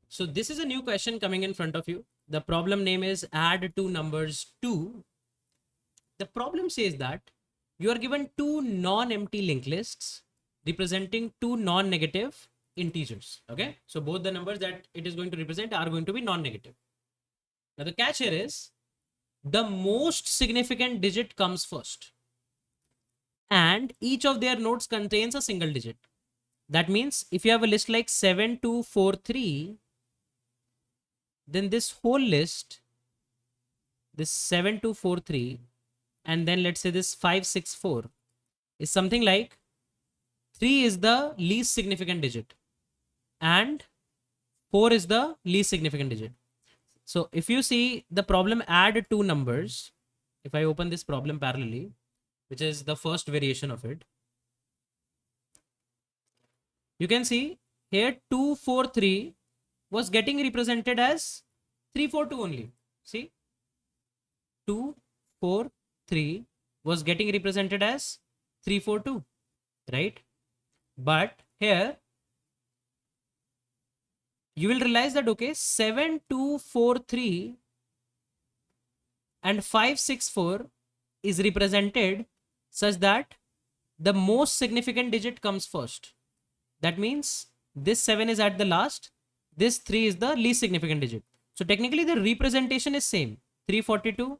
So this is a new question coming in front of you. The problem name is add two numbers 2. The problem says that you are given two non-empty linked lists representing two non-negative integers. Okay, so both the numbers that it is going to represent are going to be non-negative. Now the catch here is the most significant digit comes first, and each of their nodes contains a single digit. That means if you have a list like 7243, then this whole list, this 7243, and then let's say this 564 is something like 3 is the least significant digit and 4 is the least significant digit. So if you see the problem add two numbers, if I open this problem parallelly, which is the first variation of it, you can see here 243 was getting represented as 342 only. See, 243 was getting represented as 342, right? But here you will realize that, okay, 7243 and 564 is represented such that the most significant digit comes first. That means this 7 is at the last, this 3 is the least significant digit. So technically the representation is same, 342.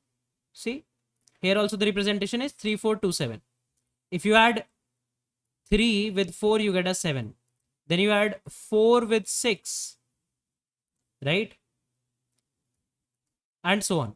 See, here also the representation is 3427. If you add 3 with 4, you get a 7. Then you add 4 with 6, right? And so on.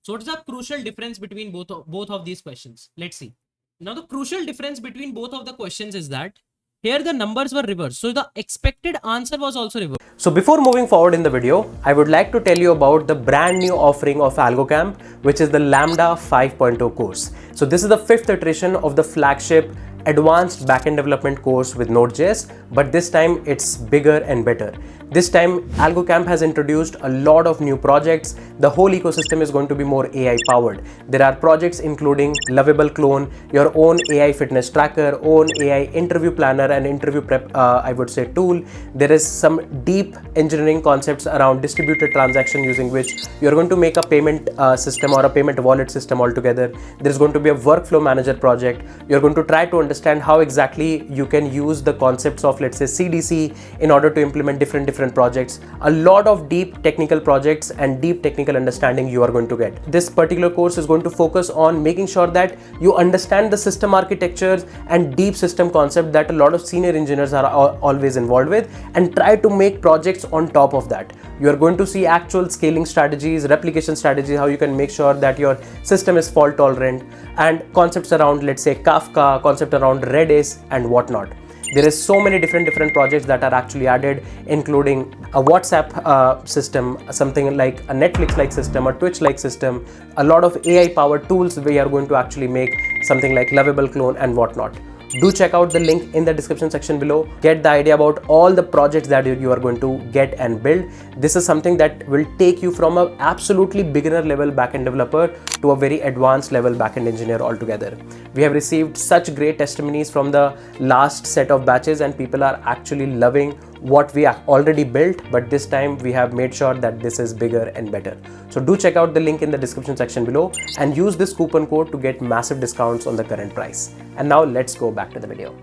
So what is the crucial difference between both of these questions? Let's see. Now the crucial difference between both of the questions is that here the numbers were reversed. So the expected answer was also reversed. So before moving forward in the video, I would like to tell you about the brand new offering of Algocamp, which is the Lambda 5.0 course. So this is the 5th iteration of the flagship advanced backend development course with Node.js, but this time it's bigger and better. This time Algocamp has introduced a lot of new projects. The whole ecosystem is going to be more AI powered. There are projects including Lovable Clone, your own AI fitness tracker, own AI interview planner and interview prep, I would say, tool. There is some deep engineering concepts around distributed transaction, using which you're going to make a payment system or a payment wallet system altogether. There's going to be a workflow manager project. You're going to try to understand how exactly you can use the concepts of, let's say, CDC in order to implement different projects. A lot of deep technical projects and deep technical understanding you are going to get. This particular course is going to focus on making sure that you understand the system architectures and deep system concept that a lot of senior engineers are always involved with, and try to make projects on top of that. You are going to see actual scaling strategies, replication strategies, how you can make sure that your system is fault tolerant, and concepts around, let's say, Kafka, concept around Redis and whatnot. There is so many different projects that are actually added, including a WhatsApp system, something like a Netflix-like system, a Twitch-like system, a lot of AI-powered tools. We are going to actually make something like Lovable Clone and whatnot. Do check out the link in the description section below. Get the idea about all the projects that you are going to get and build. This is something that will take you from an absolutely beginner level backend developer to a very advanced level backend engineer altogether. We have received such great testimonies from the last set of batches, and people are actually loving what we have already built, but this time we have made sure that this is bigger and better. So do check out the link in the description section below and use this coupon code to get massive discounts on the current price. And now let's go back to the video.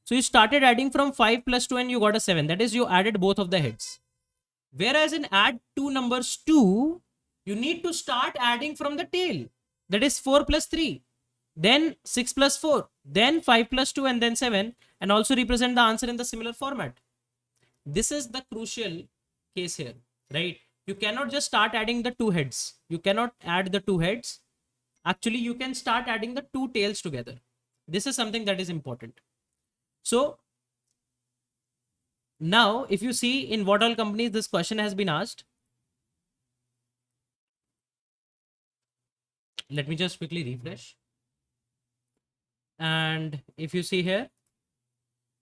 So you started adding from 5 plus 2 and you got a 7. That is, you added both of the heads. Whereas in add two numbers 2, you need to start adding from the tail. That is 4 plus 3, then 6 plus 4, then 5 plus 2, and then 7, and also represent the answer in the similar format. This is the crucial case here, right? You cannot just start adding the two heads. You cannot add the two heads. Actually, you can start adding the two tails together. This is something that is important. So now if you see in what all companies this question has been asked, let me just quickly refresh. And if you see here,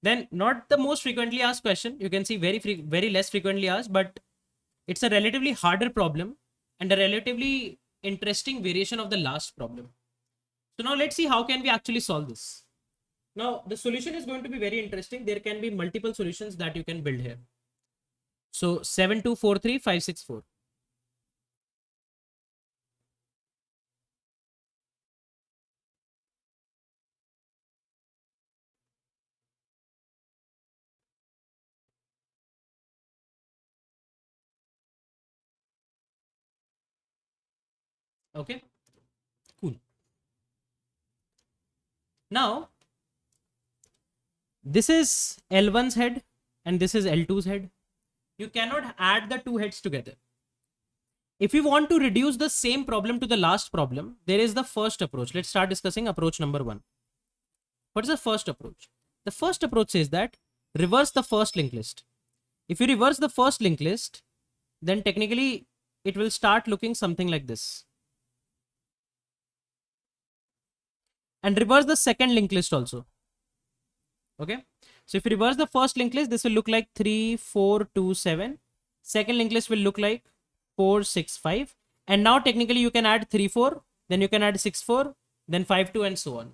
then not the most frequently asked question. You can see very less frequently asked, but it's a relatively harder problem and a relatively interesting variation of the last problem. So now let's see how can we actually solve this. Now the solution is going to be very interesting. There can be multiple solutions that you can build here. So 7243564. Okay, cool. Now, this is L1's head and this is L2's head. You cannot add the two heads together. If you want to reduce the same problem to the last problem, there is the first approach. Let's start discussing approach number 1. What is the first approach? The first approach says that reverse the first linked list. If you reverse the first linked list, then technically it will start looking something like this. And reverse the second linked list also. Okay. So if you reverse the first linked list, this will look like 3, 4, 2, 7. Second linked list will look like 4, 6, 5. And now technically you can add 3, 4. Then you can add 6, 4. Then 5, 2 and so on.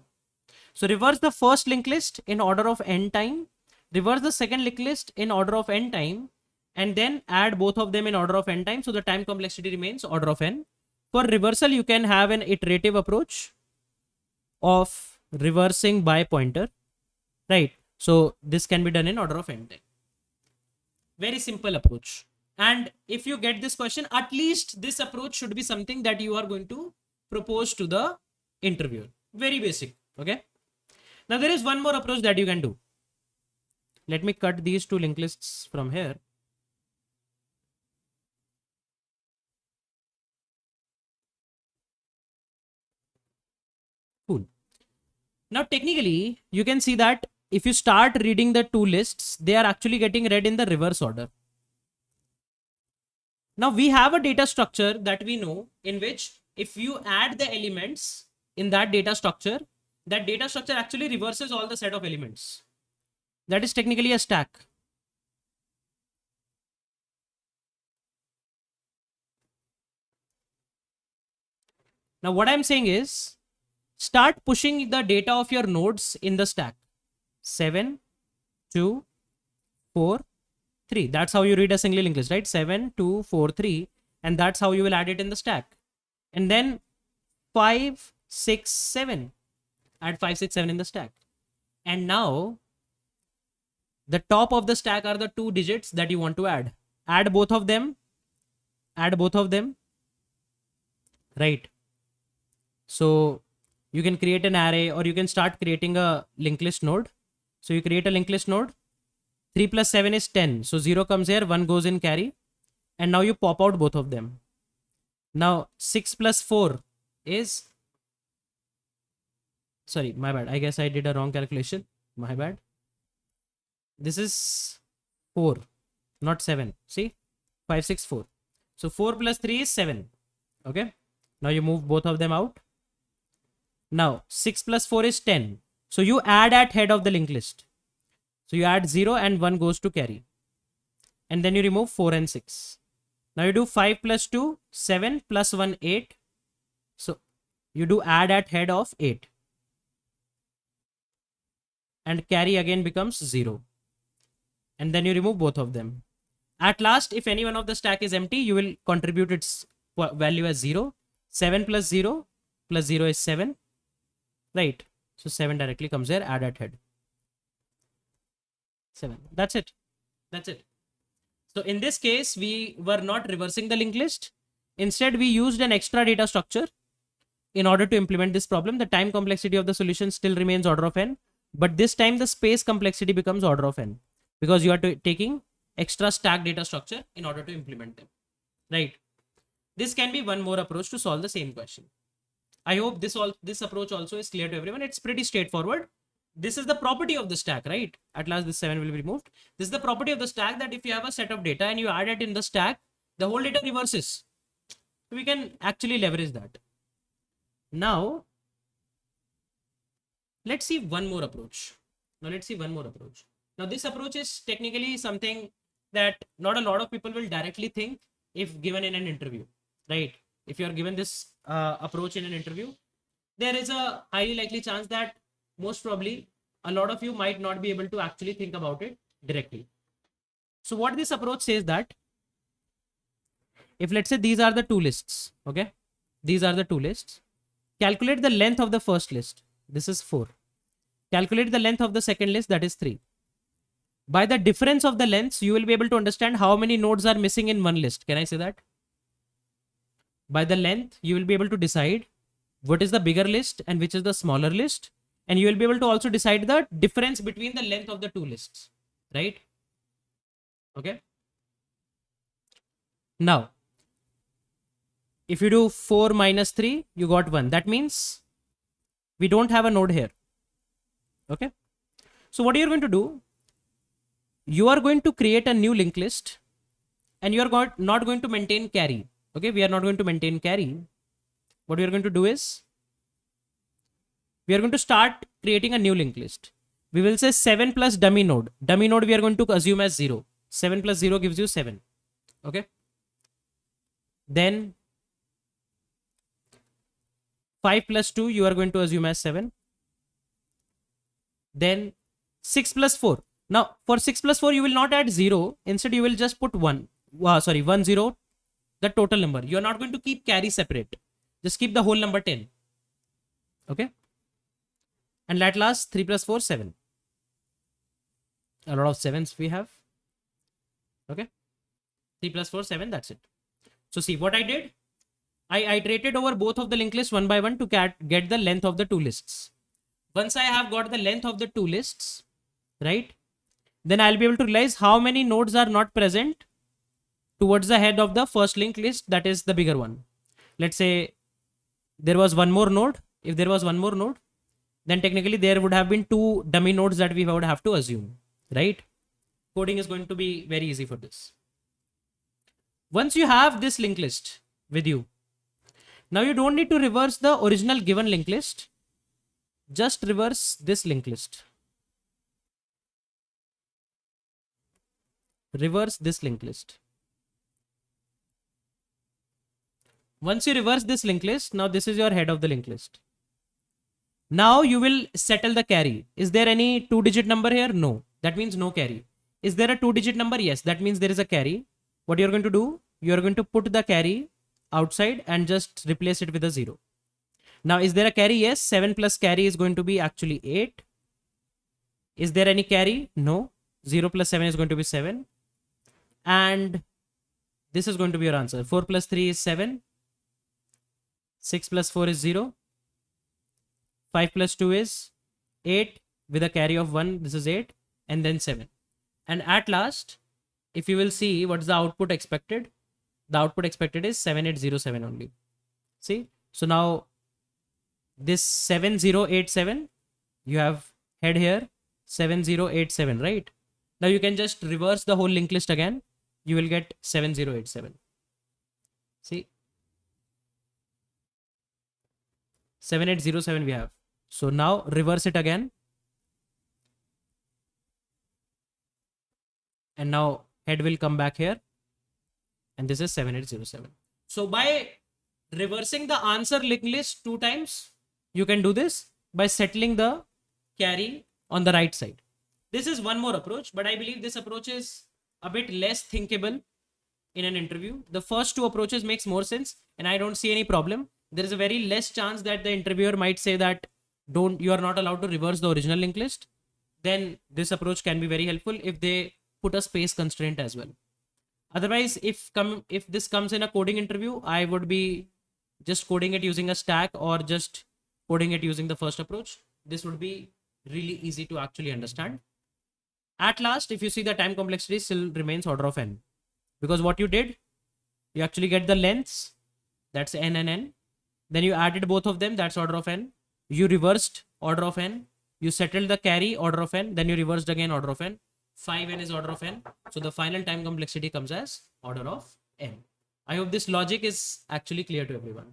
So reverse the first linked list in order of n time. Reverse the second linked list in order of n time. And then add both of them in order of n time. So the time complexity remains order of n. For reversal, you can have an iterative approach of reversing by pointer. Right. So this can be done in order of n time. Very simple approach. And if you get this question, at least this approach should be something that you are going to propose to the interviewer. Very basic. Okay. Now there is one more approach that you can do. Let me cut these two linked lists from here. Cool. Now technically you can see that if you start reading the two lists, they are actually getting read in the reverse order. Now we have a data structure that we know in which if you add the elements in that data structure actually reverses all the set of elements. That is technically a stack. Now what I'm saying is start pushing the data of your nodes in the stack. 7, 2, 4, 3. That's how you read a single linked list, right? 7, 2, 4, 3. And that's how you will add it in the stack. And then 5, 6, 7. Add 5, 6, 7 in the stack. And now the top of the stack are the two digits that you want to add. Add both of them. Add both of them. Right. So you can create an array or you can start creating a linked list node. So you create a linked list node. 3 plus 7 is 10. So 0 comes here, 1 goes in carry. And now you pop out both of them. Now 6 plus 4 is... Sorry, my bad. I guess I did a wrong calculation. My bad. This is 4, not 7. See? 5, 6, 4. So 4 plus 3 is 7. Okay. Now you move both of them out. Now 6 plus 4 is 10. So you add at head of the linked list. So you add 0 and 1 goes to carry. And then you remove 4 and 6. Now you do 5 plus 2, 7 plus 1, 8. So you do add at head of 8. And carry again becomes 0. And then you remove both of them. At last, if any one of the stack is empty, you will contribute its value as 0. 7 plus 0 plus 0 is 7. Right. So 7 directly comes here, add at head. 7. That's it. That's it. So in this case, we were not reversing the linked list. Instead, we used an extra data structure in order to implement this problem. The time complexity of the solution still remains order of n. But this time the space complexity becomes order of n. Because you are taking extra stack data structure in order to implement them. Right. This can be one more approach to solve the same question. I hope this approach also is clear to everyone. It's pretty straightforward. This is the property of the stack, right? At last this 7 will be removed. This is the property of the stack that if you have a set of data and you add it in the stack, the whole data reverses. So we can actually leverage that. Now, let's see one more approach. Now this approach is technically something that not a lot of people will directly think if given in an interview, right? If you are given this approach in an interview, there is a highly likely chance that most probably a lot of you might not be able to actually think about it directly. So what this approach says that if let's say these are the two lists, okay, these are the two lists, calculate the length of the first list, this is 4, calculate the length of the second list, that is 3. By the difference of the lengths, you will be able to understand how many nodes are missing in one list. Can I say that? By the length, you will be able to decide what is the bigger list and which is the smaller list, and you will be able to also decide the difference between the length of the two lists, right? Okay. Now, if you do 4 minus 3, you got 1. That means we don't have a node here. Okay. So what you're going to do, you are going to create a new linked list, and you are not going to maintain carry. Okay. We are not going to maintain carry. What we are going to do is, we are going to start creating a new linked list. We will say 7 plus dummy node. Dummy node we are going to assume as 0. 7 plus 0 gives you 7. Okay. Then 5 plus 2 you are going to assume as 7. Then 6 plus 4. Now for 6 plus 4 you will not add 0. Instead you will just put 1. 1 0, the total number. You are not going to keep carry separate. Just keep the whole number 10. Okay. And at last 3 plus 4, 7. A lot of 7s we have. Okay. 3 plus 4, 7. That's it. So see what I did. I iterated over both of the linked lists one by one to get the length of the two lists. Once I have got the length of the two lists, right, then I'll be able to realize how many nodes are not present towards the head of the first linked list, that is the bigger one. Let's say there was one more node. If there was one more node, then technically there would have been 2 dummy nodes that we would have to assume, right? Coding is going to be very easy for this. Once you have this linked list with you, now you don't need to reverse the original given linked list. Just reverse this linked list. Reverse this linked list. Once you reverse this linked list, now this is your head of the linked list. Now you will settle the carry. Is there any 2-digit number here? No. That means no carry. Is there a 2-digit number? Yes. That means there is a carry. What you're going to do, you're going to put the carry outside and just replace it with a 0. Now, is there a carry? Yes. 7 plus carry is going to be actually 8. Is there any carry? No. 0 plus 7 is going to be 7. And this is going to be your answer. 4 plus 3 is 7. 6 plus 4 is 0. 5 plus 2 is 8 with a carry of 1. This is 8 and then 7. And at last, if you will see what's the output expected, the output expected is 7807 only. See? So now this 7087, you have head here 7087, right? Now you can just reverse the whole linked list again. You will get 7087. See? 7807 we have. So now reverse it again. And now head will come back here. And this is 7807. So by reversing the answer linked list 2 times, you can do this by settling the carry on the right side. This is one more approach, but I believe this approach is a bit less thinkable in an interview. The first 2 approaches makes more sense, and I don't see any problem. There is a very less chance that the interviewer might say that you are not allowed to reverse the original linked list. Then this approach can be very helpful if they put a space constraint as well. Otherwise, if this comes in a coding interview, I would be just coding it using a stack or just coding it using the first approach. This would be really easy to actually understand. At last, if you see, the time complexity still remains order of n, because what you did, you actually get the lengths, that's n and n. Then you added both of them, that's order of n. You reversed order of n. You settled the carry, order of n. Then you reversed again, order of n. 5n is order of n. So the final time complexity comes as order of n. I hope this logic is actually clear to everyone.